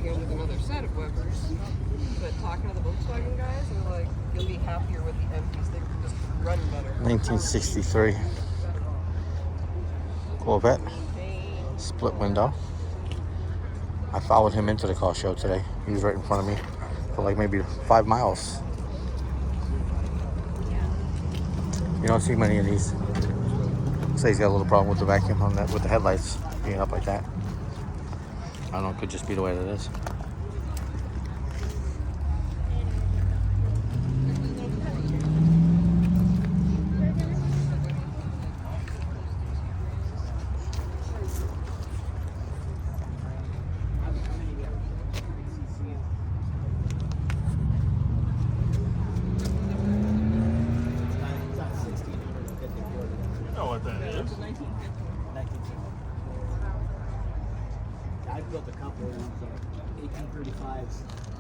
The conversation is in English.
again with another set of Webers. But talking to the Volkswagen guys, they're like, you'll be happier with the empties. They just run better. 1963 Corvette, split window. I followed him into the car show today. He was right in front of me for like maybe 5 miles. You don't see many of these. Say he's got a little problem with the vacuum on that, with the headlights being up like that. I don't know, it could just be the way that it is. I built a couple of 1835s.